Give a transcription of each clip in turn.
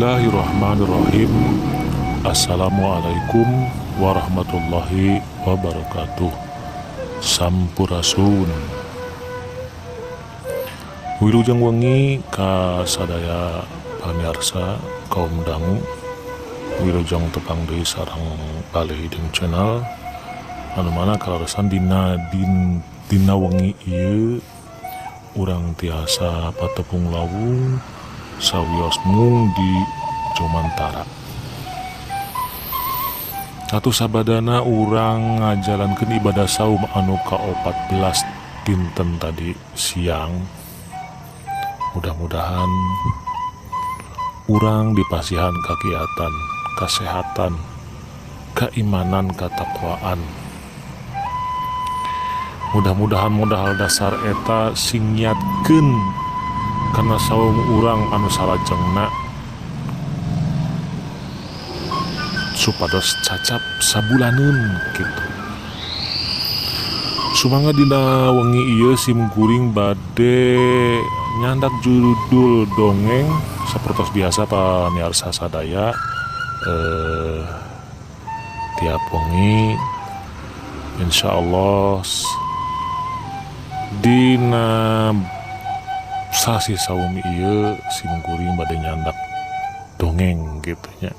Bismillahirrahmanirrahim. Assalamualaikum warahmatullahi wabarakatuh. Sampurasun. Wilujeng wengi ka sadaya pamirsa kaum dangu. Wilujeng tepang deui sareng bali jeung channel anu mana kalaresan dina wengi ieu urang tiasa patepung lawung sawios mung di Jomantara. Atuh sabadana urang ngajalankeun ibadah saum anu ka-14 dinten tadi siang. Mudah-mudahan urang dipasihan kakiatan, kesehatan, keimanan, katakwaan. Mudah-mudahan modal dasar eta sing nyiatkeun karena saum urang anu salajengna supados cacap sabulaneun gitu. Sumangga dina wengi ieu simkuring bade nyandak judul dongeng sapertos biasa pamirsa sadaya tiap wengi insyaallah dina sasi saum ieu simkuring bade nyandak dongeng gitu nya.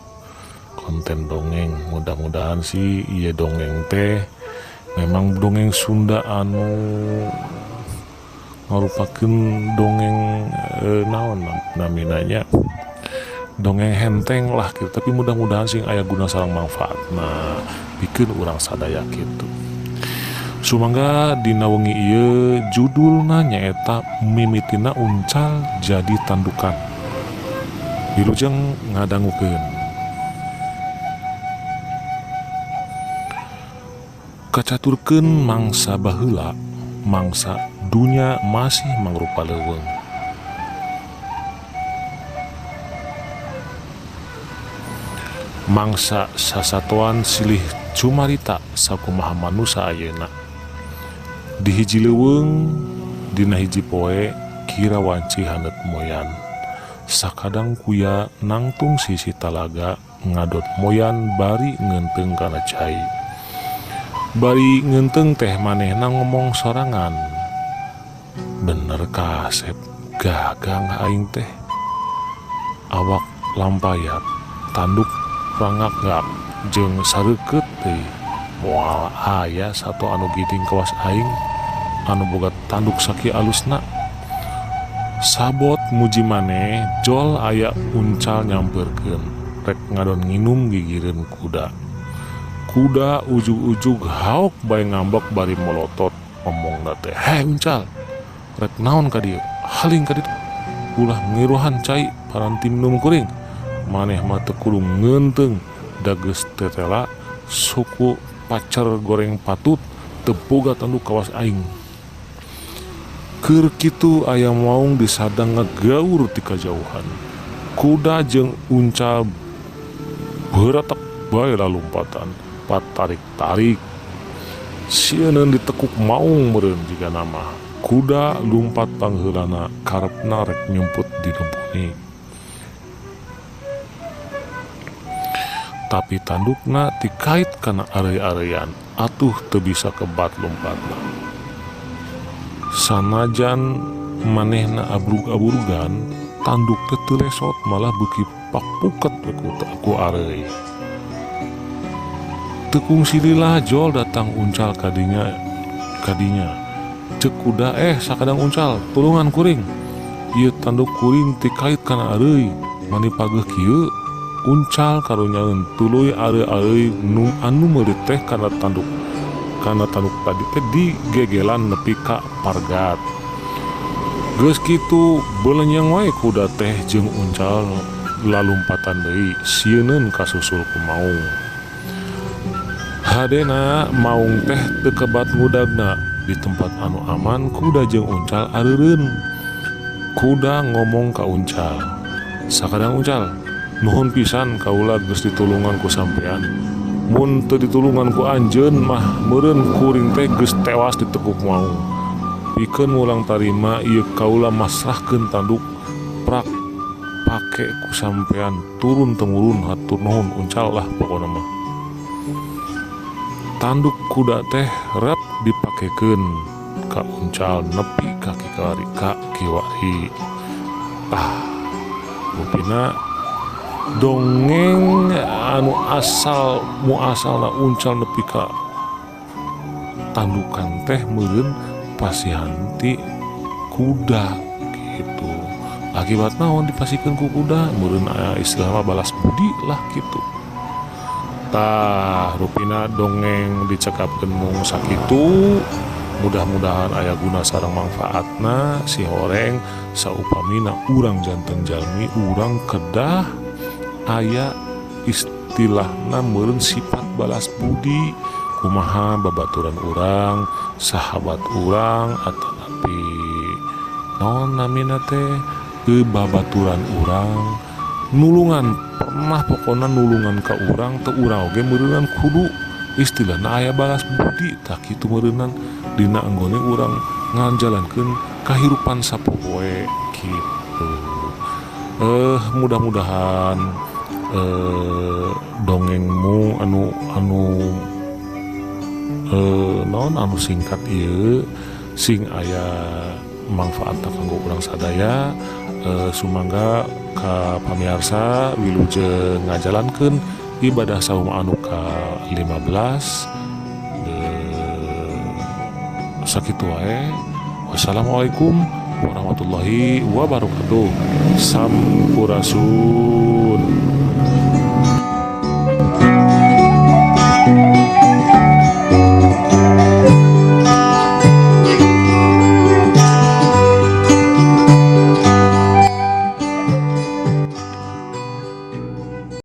Konten dongeng, mudah-mudahan sih ieu dongeng teh memang dongeng Sunda anu ngarupakeun dongeng naon naminanya dongeng henteng lah gitu, tapi mudah-mudahan sing aya guna sareng manfaatna pikeun urang sadaya gitu. Sumangga dina wengi ieu judulna nyaeta mimitina uncal jadi tandukan. Wilujeng ngadangukeun. Kacaturkeun mangsa baheula, mangsa dunya masih mangrupa leuweung. Mangsa sasatoan silih cumarita sakumaha manusa ayeuna. Di hiji leuweung dina hiji poe kira wanci handet moyan. Sakadang kuya nangtung sisi talaga ngadot moyan bari ngeunteung kana cai. Bari ngenteng teh manehna ngomong sorangan. Bener kasep gagang aing teh. Awak lampayat, tanduk rangak-ngak jeung sareukeut teh. Moal aya satu anu giding kawas aing anu boga tanduk saki alusna. Sabot muji maneh jol aya uncal nyampeurkeun rek ngadon nginum gigireun kuda. Kuda ujug-ujug haok bae ngambek bari molotot ngomongna teh, "Hei uncal, rek naon ka dieu? Haling ka ditu. Ulah ngiruhan cai paranti minum kuring. Maneh mah teu kudu ngeunteung da geus tetela suku pacer goreng patut teu boga tanduk kawas aing." Keur kitu aya maung disadang ngagaur ti kajauhan. Kuda jeung uncal beuratak bae lalumpatan. Pat tarik-tarik sieun ditekuk maung meureun jiga nama. Kuda lumpat pangheulana karepna rek nyumput di lempuni. Tapi tandukna tikait kana areu-areuan atuh teu bisa kebat lompatna. Sanajan manehna abrug-abrugan tanduk teh teu lesot malah beuki papuket ku areuy. Tekung silila jol datang uncal kadinya. Cek kuda sakadang uncal tulungan kuring. Ieu tanduk kuring tikait kana areuy mani pageuh kieu. Uncal karunyaeun tuluy areu-areuy nu anu meuli teh kana tanduk tadi teh digegelan nepi ka pargat. Geus kitu beulenyang wae kuda teh jeung uncal lalumpatan deui sieun kasusul ku maung. Hadena maung teh teu kebat ngudagna di tempat anu aman. Kuda jeung uncal areureun. Kuda ngomong ka uncal, "Sakadang uncal, nuhun pisan kaula geus ditulungan ku sampean. Mun teu ditulungan ku anjeun mah meureun kuring teh geus tewas ditekuk maung. Pikeun ulang tarima ieu kaula masrahkeun tanduk prak dipake ku sampean turun temurun hatur nuhun uncal lah pokona mah. Tanduk kuda teh rap dipakekeun ka uncal nepi kaki kiwari. Rupina dongeng anu asal muasalna uncal nepi ka tandukan teh meureun pasihanti kuda gitu. Akibat naon dipasikeun ku kuda meureun istilah mah balas budi lah gitu. Tah rupina dongeng dicekapkeun mung sakitu. Mudah-mudahan aya guna sareng manfaatna si horeng saupamina urang janten jalmi urang kedah aya istilahna meureun sifat balas budi kumaha babaturan urang sahabat urang atau tapi naon namina teh babaturan urang nulungan pernah pokona nulungan ka urang teu urang oge meureunan kudu istilahna aya balas budi tak kitu meureunan dina anggone urang ngajalankeun kahirupan sapopoe kitu. Mudah-mudahan dongengmu anu naon singkat ieu sing aya manfaatna kanggo urang sadaya. Sumangga ka pamiarsa wilujeng ngajalankeun ibadah saum anu ka 15 sakitu wae. Wassalamualaikum warahmatullahi wabarakatuh. Sampurasun.